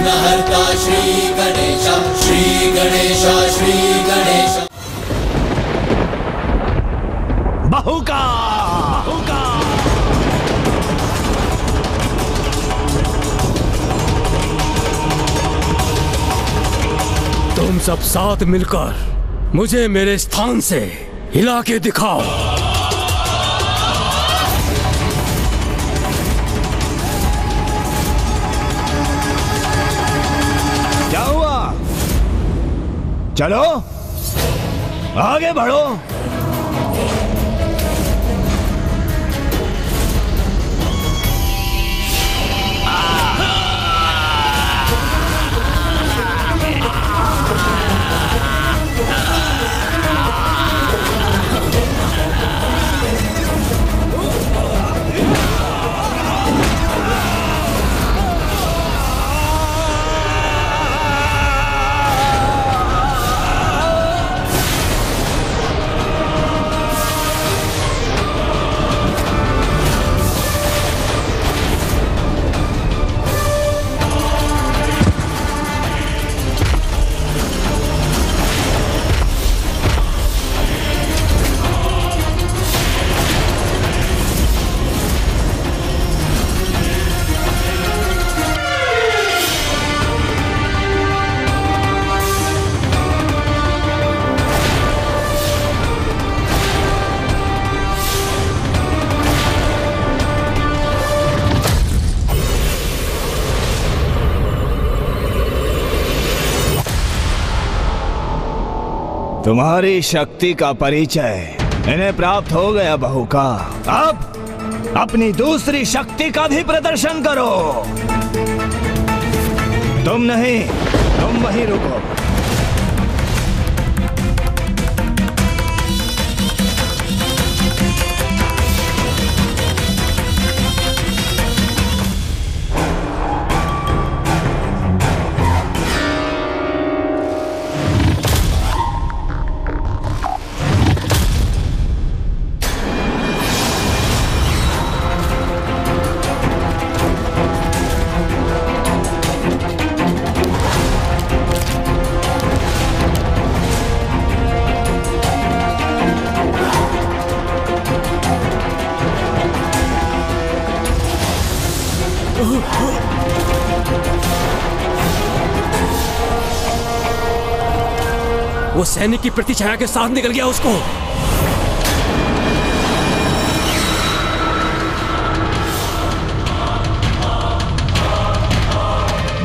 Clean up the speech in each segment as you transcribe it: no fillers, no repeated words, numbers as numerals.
विघ्नहर्ता श्री गणेश, श्री गणेश, श्री गणेश। बहू का तुम सब साथ मिलकर मुझे मेरे स्थान से हिला के दिखाओ। क्या हुआ? चलो आगे बढ़ो। तुम्हारी शक्ति का परिचय इन्हें प्राप्त हो गया बहू का। अब अपनी दूसरी शक्ति का भी प्रदर्शन करो। तुम नहीं, तुम वहीं रुको। वो सैनिक की प्रतिछाया के साथ निकल गया उसको।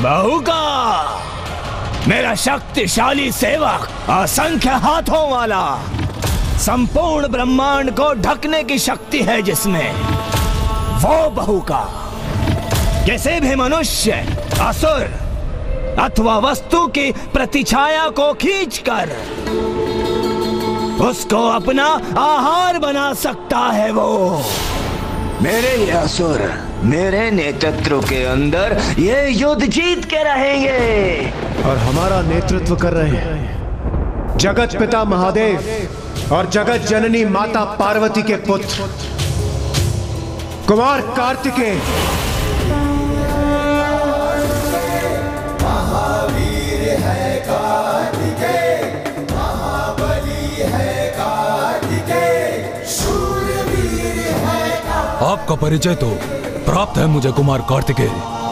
बहू का मेरा शक्तिशाली सेवक, असंख्य हाथों वाला, संपूर्ण ब्रह्मांड को ढकने की शक्ति है जिसमें, वो बहू का किसी भी मनुष्य, असुर अथवा वस्तु की प्रतिछाया को खींचकर उसको अपना आहार बना सकता है। वो मेरे ये असुर मेरे नेतृत्व के अंदर ये युद्ध जीत के रहेंगे। और हमारा नेतृत्व कर रहे हैं जगत पिता महादेव और जगत जननी माता पार्वती के पुत्र कुमार कार्तिकेय। आपका परिचय तो प्राप्त है मुझे कुमार कार्तिकेय।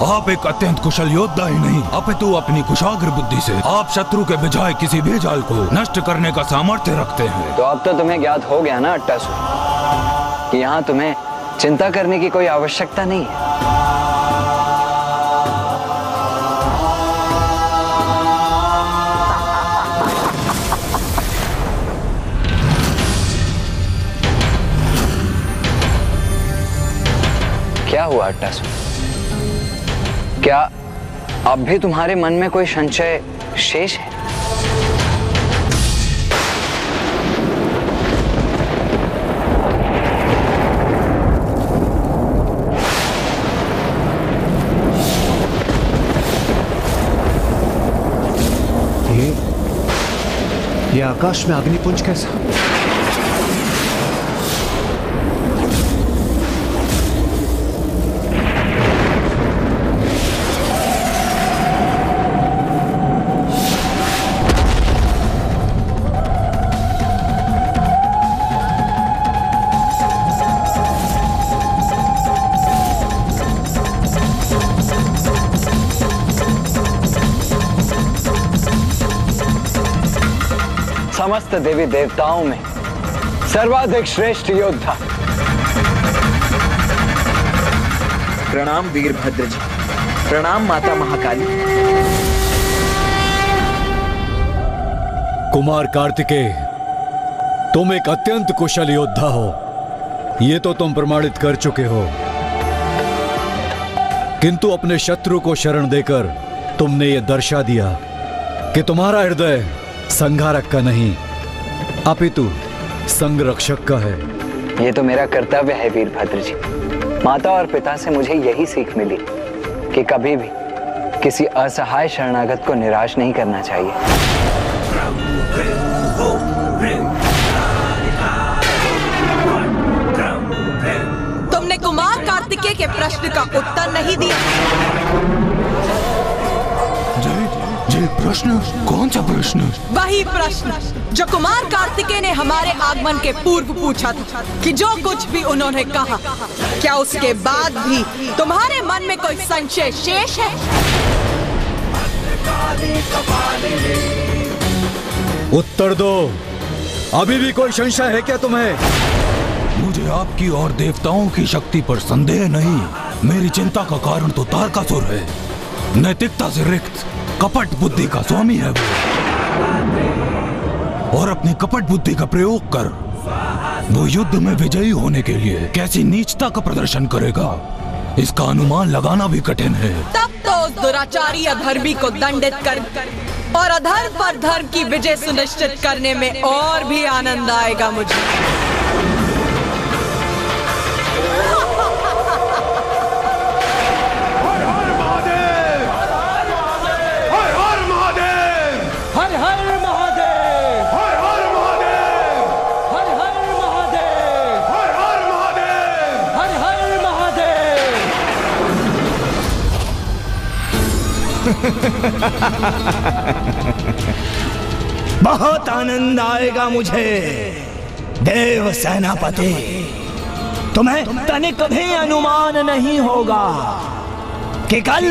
आप एक अत्यंत कुशल योद्धा ही नहीं, अपितु अपनी कुशाग्र बुद्धि से आप शत्रु के बिछाए किसी भी जाल को नष्ट करने का सामर्थ्य रखते हैं। तो अब तो तुम्हें ज्ञात हो गया ना अट्टासुर कि यहाँ तुम्हें चिंता करने की कोई आवश्यकता नहीं है। क्या हुआ अट्टासुर? क्या अब भी तुम्हारे मन में कोई संशय शेष है? ये आकाश में अग्निपुंज कैसा? समस्त देवी देवताओं में सर्वाधिक श्रेष्ठ योद्धा। प्रणाम वीरभद्र जी, प्रणाम माता महाकाली। कुमार कार्तिकेय, तुम एक अत्यंत कुशल योद्धा हो, ये तो तुम प्रमाणित कर चुके हो। किंतु अपने शत्रु को शरण देकर तुमने ये दर्शा दिया कि तुम्हारा हृदय संहारक का नहीं अपितु संरक्षक का है। ये तो मेरा कर्तव्य है वीरभद्र जी। माता और पिता से मुझे यही सीख मिली कि कभी भी किसी असहाय शरणागत को निराश नहीं करना चाहिए। तुमने कुमार कार्तिकेय के प्रश्न का उत्तर नहीं दिया। जी प्रश्न? कौन सा प्रश्न? वही प्रश्न जो कुमार कार्तिकेय ने हमारे आगमन के पूर्व पूछा था कि जो कुछ भी उन्होंने कहा, क्या उसके बाद भी तुम्हारे मन में कोई संशय शेष है? उत्तर दो, अभी भी कोई संशय है क्या तुम्हें? मुझे आपकी और देवताओं की शक्ति पर संदेह नहीं। मेरी चिंता का कारण तो तारकासुर है। नैतिकता से रिक्त कपट बुद्धि का स्वामी है वो, और अपनी कपट बुद्धि का प्रयोग कर वो युद्ध में विजयी होने के लिए कैसी नीचता का प्रदर्शन करेगा, इसका अनुमान लगाना भी कठिन है। तब तो उस दुराचारी अधर्मी को दंडित कर और अधर्म पर धर्म की विजय सुनिश्चित करने में और भी आनंद आएगा मुझे। बहुत आनंद आएगा मुझे देव सेनापति। तुम्हें तनिक भी अनुमान नहीं होगा कि कल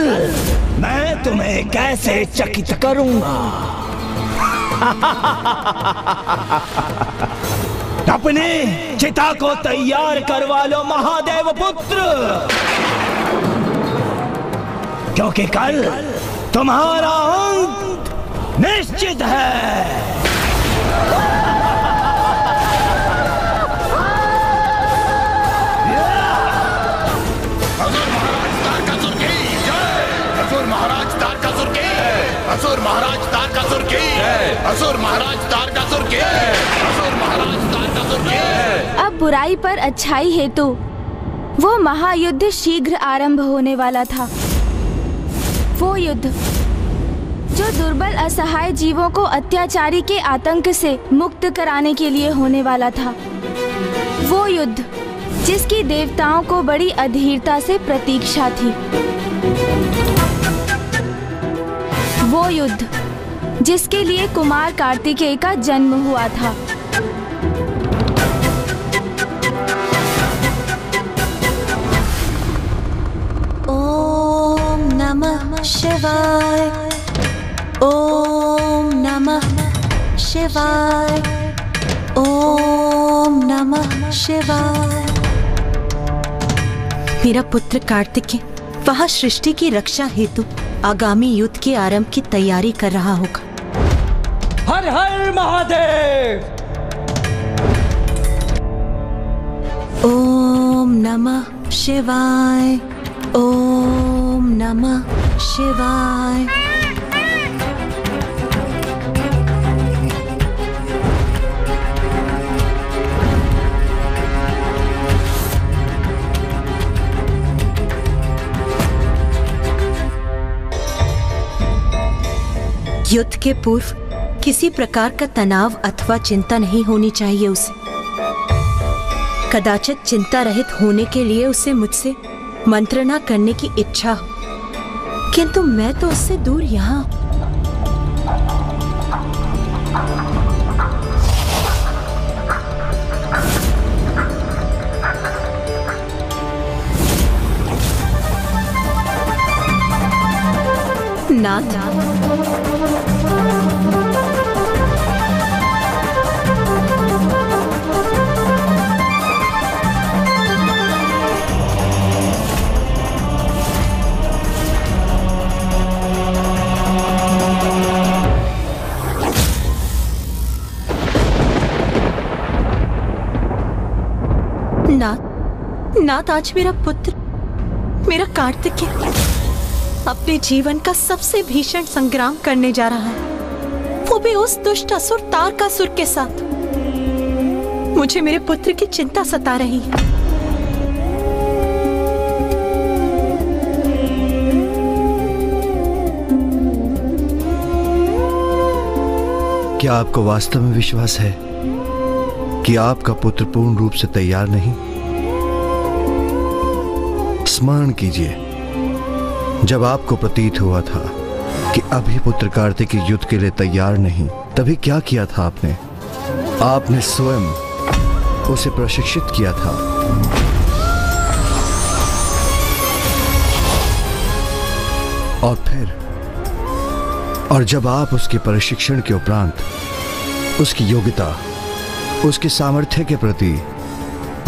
मैं तुम्हें कैसे चकित करूंगा। अपने चिता को तैयार करवा लो महादेव पुत्र, क्योंकि कल तुम्हारा अंत निश्चित है। असुर महाराज तारकासुर की, असुर महाराज तारकासुर की, असुर महाराज तारकासुर की, असुर महाराज तारकासुर की। अब बुराई पर अच्छाई हेतु वो महायुद्ध शीघ्र आरंभ होने वाला था। वो युद्ध जो दुर्बल असहाय जीवों को अत्याचारी के आतंक से मुक्त कराने के लिए होने वाला था। वो युद्ध जिसकी देवताओं को बड़ी अधीरता से प्रतीक्षा थी। वो युद्ध जिसके लिए कुमार कार्तिकेय का जन्म हुआ था। ओम नमः शिवाय, ओम नमः शिवाय, ओम नमः शिवाय। मेरा पुत्र कार्तिकेय वहाँ सृष्टि की रक्षा हेतु आगामी युद्ध के आरंभ की तैयारी कर रहा होगा। हर हर महादेव। ओम नमः शिवाय, ओम नमः शिवाय। युद्ध के पूर्व किसी प्रकार का तनाव अथवा चिंता नहीं होनी चाहिए उसे। कदाचित चिंता रहित होने के लिए उसे मुझसे मंत्रणा करने की इच्छा हो, किंतु मैं तो उससे दूर यहाँ। नाथ, नाथ, आज मेरा पुत्र, मेरा कार्तिकेय अपने जीवन का सबसे भीषण संग्राम करने जा रहा है, वो भी उस दुष्ट असुर तारकासुर के साथ। मुझे मेरे पुत्र की चिंता सता रही है। क्या आपको वास्तव में विश्वास है कि आपका पुत्र पूर्ण रूप से तैयार नहीं? स्मरण कीजिए, जब आपको प्रतीत हुआ था कि अभी पुत्र कार्तिकेय युद्ध के लिए तैयार नहीं, तभी क्या किया था आपने? आपने स्वयं उसे प्रशिक्षित किया था। और जब आप उसके प्रशिक्षण के उपरांत उसकी योग्यता, उसके सामर्थ्य के प्रति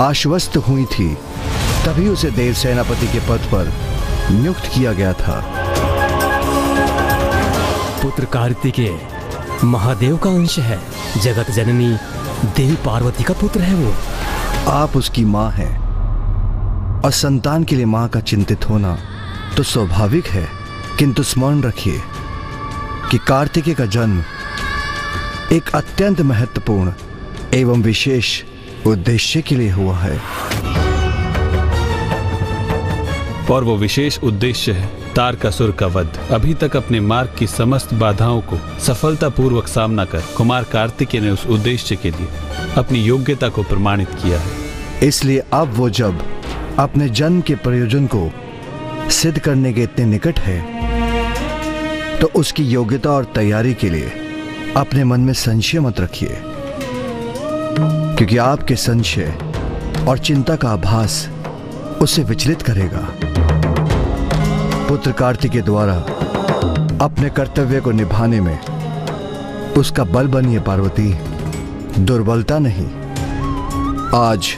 आश्वस्त हुई थी, तभी उसे देव सेनापति के पद पर नियुक्त किया गया था। पुत्र कार्तिकेय महादेव का अंश है, जगत जननी देवी पार्वती का पुत्र है वो। आप उसकी मां हैं और संतान के लिए मां का चिंतित होना तो स्वाभाविक है, किंतु स्मरण रखिए कि कार्तिकेय का जन्म एक अत्यंत महत्वपूर्ण एवं विशेष उद्देश्य के लिए हुआ है। और वो विशेष उद्देश्य है तारकासुर का वध। अभी तक अपने मार्ग की समस्त बाधाओं को सफलतापूर्वक सामना कर कुमार कार्तिकेय ने उस उद्देश्य के लिए अपनी योग्यता को प्रमाणित किया है। इसलिए अब वो जब अपने जन्म के प्रयोजन को सिद्ध करने के इतने निकट है, तो उसकी योग्यता और तैयारी के लिए अपने मन में संशय मत रखिए, क्योंकि आपके संशय और चिंता का आभास उसे विचलित करेगा। पुत्र कार्तिकेय द्वारा अपने कर्तव्य को निभाने में उसका बल बनिए पार्वती, दुर्बलता नहीं। आज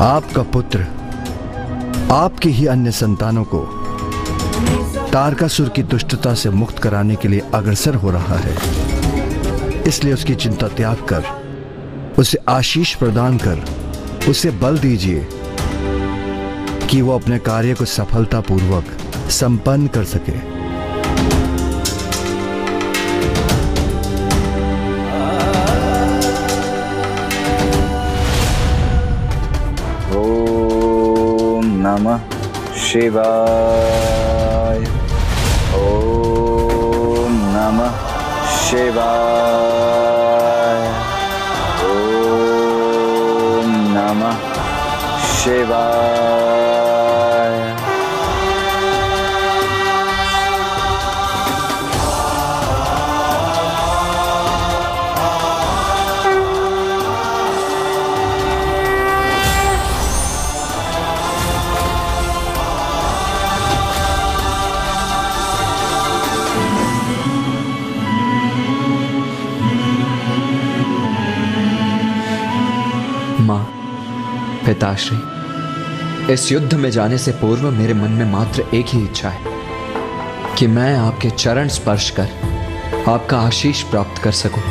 आपका पुत्र आपके ही अन्य संतानों को तारकासुर की दुष्टता से मुक्त कराने के लिए अग्रसर हो रहा है। इसलिए उसकी चिंता त्याग कर उसे आशीष प्रदान कर उसे बल दीजिए कि वो अपने कार्य को सफलतापूर्वक संपन्न कर सके। ओम नमः शिवाय। ओम नमः शिवाय। ओम नमः शिवाय। मां, पिताश्री, इस युद्ध में जाने से पूर्व मेरे मन में मात्र एक ही इच्छा है कि मैं आपके चरण स्पर्श कर आपका आशीष प्राप्त कर सकूं।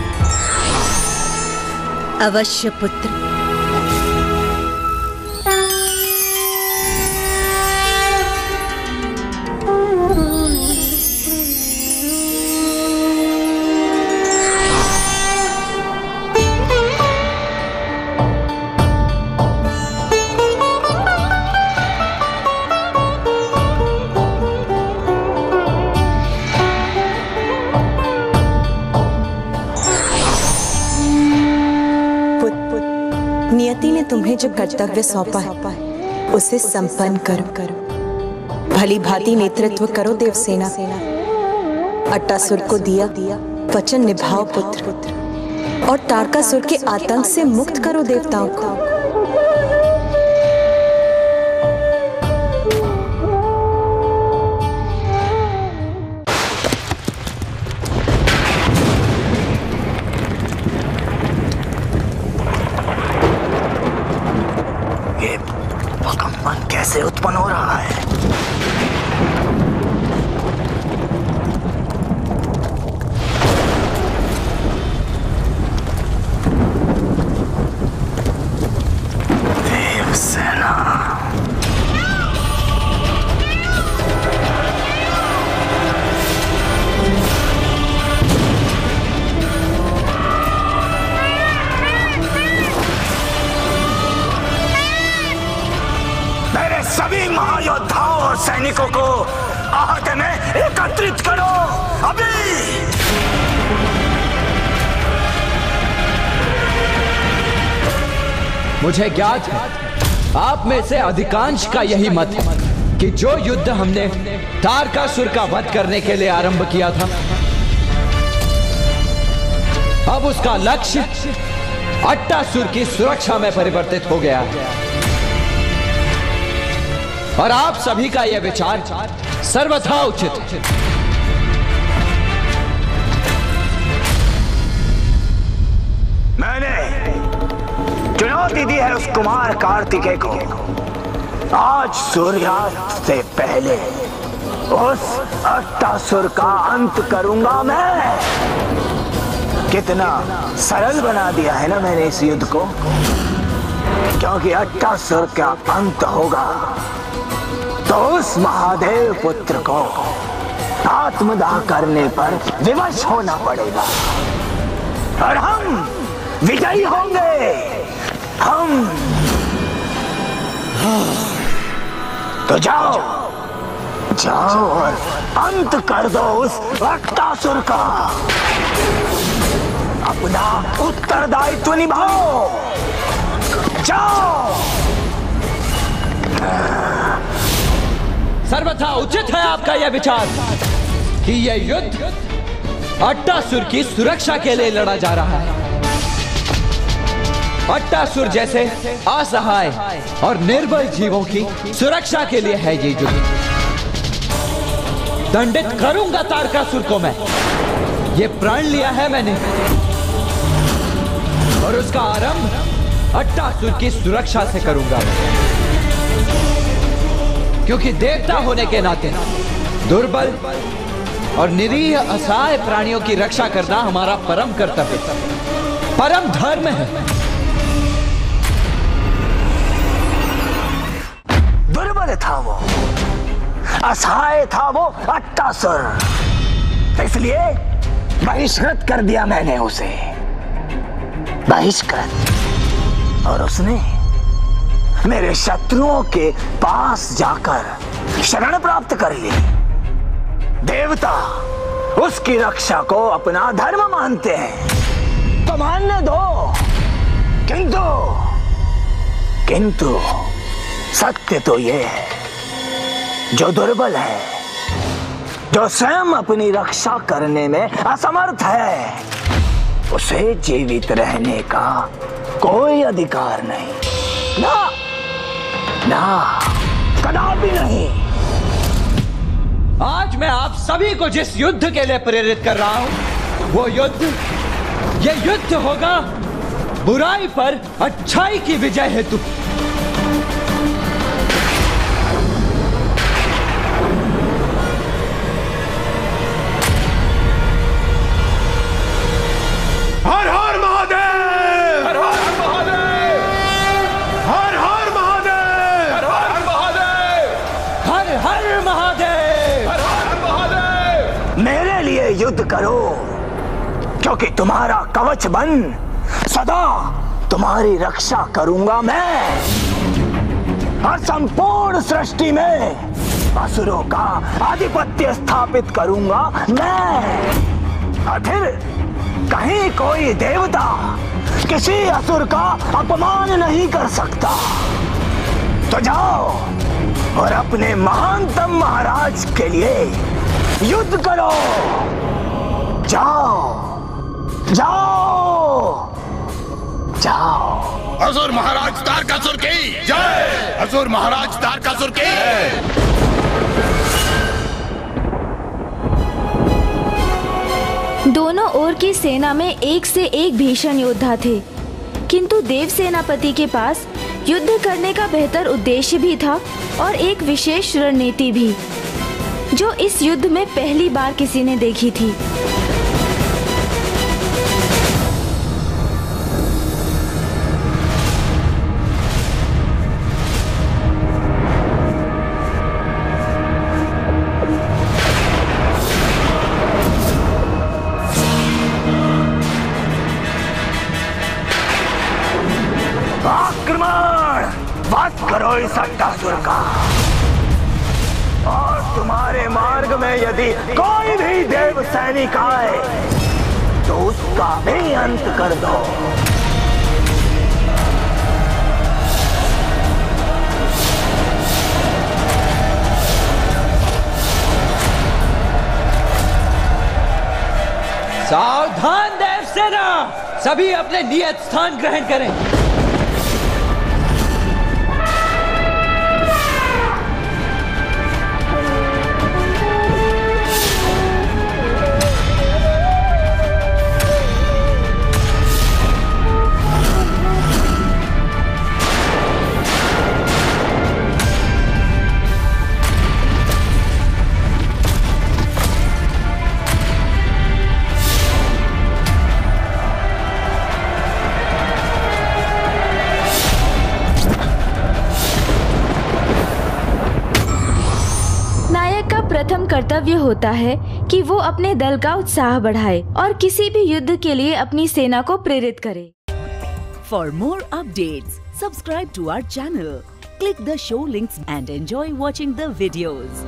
अवश्य पुत्र। नियति ने तुम्हें जो कर्तव्य सौंपा है उसे संपन्न करो। भली भांति नेतृत्व करो देवसेना। अट्टासुर को दिया वचन निभाओ पुत्र, और तारकासुर के आतंक से मुक्त करो देवताओं को। कैसे उत्पन्न हो रहा है? सैनिकों को आहत में एकत्रित करो अभी। मुझे ज्ञात है आप में से अधिकांश का यही मत है कि जो युद्ध हमने तारकासुर का वध करने के लिए आरंभ किया था, अब उसका लक्ष्य अट्टासुर की सुरक्षा में परिवर्तित हो गया है। और आप सभी का यह विचार सर्वथा उचित है। मैंने चुनौती दी है उस कुमार कार्तिकेय को। आज सूर्यास्त से पहले उस अट्टासुर का अंत करूंगा मैं। कितना सरल बना दिया है ना मैंने इस युद्ध को, क्योंकि अट्टासुर का अंत होगा तो उस महादेव पुत्र को आत्मदाह करने पर विवश होना पड़ेगा और हम विजयी होंगे। हम तो जाओ जाओ और अंत कर दो उस अट्टासुर का। अपना उत्तरदायित्व निभाओ। जाओ। सर्वथा उचित है आपका यह विचार कि यह युद्ध अट्टासुर की सुरक्षा के लिए लड़ा जा रहा है। अट्टासुर जैसे असहाय और निर्बल जीवों की सुरक्षा के लिए है ये युद्ध। दंडित करूंगा तारकासुर को मैं, ये प्रण लिया है मैंने। और उसका आरंभ अट्टासुर की सुरक्षा से करूंगा, क्योंकि देवता होने के नाते दुर्बल और निरीह असहाय प्राणियों की रक्षा करना हमारा परम कर्तव्य, परम धर्म है। दुर्बल था वो, असहाय था वो अट्टासुर, इसलिए बहिष्कृत कर दिया मैंने उसे, बहिष्कृत। और उसने मेरे शत्रुओं के पास जाकर शरण प्राप्त कर ली। देवता उसकी रक्षा को अपना धर्म मानते हैं तो मानने दो, किंतु सत्य तो ये है, जो दुर्बल है, जो स्वयं अपनी रक्षा करने में असमर्थ है, उसे जीवित रहने का कोई अधिकार नहीं, ना कदापि नहीं। आज मैं आप सभी को जिस युद्ध के लिए प्रेरित कर रहा हूं, वो युद्ध, ये युद्ध होगा बुराई पर अच्छाई की विजय हेतु। हर हर महादेव! हर हर महादेव! हर हर महादेव! हर हर महादेव! हर हर महादेव! हर हर महादेव! मेरे लिए युद्ध करो, क्योंकि तुम्हारा कवच बन सदा तुम्हारी रक्षा करूंगा मैं, और संपूर्ण सृष्टि में असुरों का आधिपत्य स्थापित करूंगा मैं। और फिर कहीं कोई देवता किसी असुर का अपमान नहीं कर सकता। तो जाओ और अपने महानतम महाराज के लिए युद्ध करो। जाओ जाओ जाओ। असुर महाराज तारकासुर की जय! असुर महाराज तारकासुर की दोनों ओर की सेना में एक से एक भीषण योद्धा थे, किंतु देव सेनापति के पास युद्ध करने का बेहतर उद्देश्य भी था और एक विशेष रणनीति भी, जो इस युद्ध में पहली बार किसी ने देखी थी। आक्रमण! वध करो इस अट्टासुर का। मार्ग में यदि कोई भी देव सैनिक आए तो उसका भी अंत कर दो। सावधान देवसेना, सभी अपने नियत स्थान ग्रहण करें। प्रथम कर्तव्य होता है कि वो अपने दल का उत्साह बढ़ाए और किसी भी युद्ध के लिए अपनी सेना को प्रेरित करे। For more updates, subscribe to our channel, click the show links and enjoy watching the videos.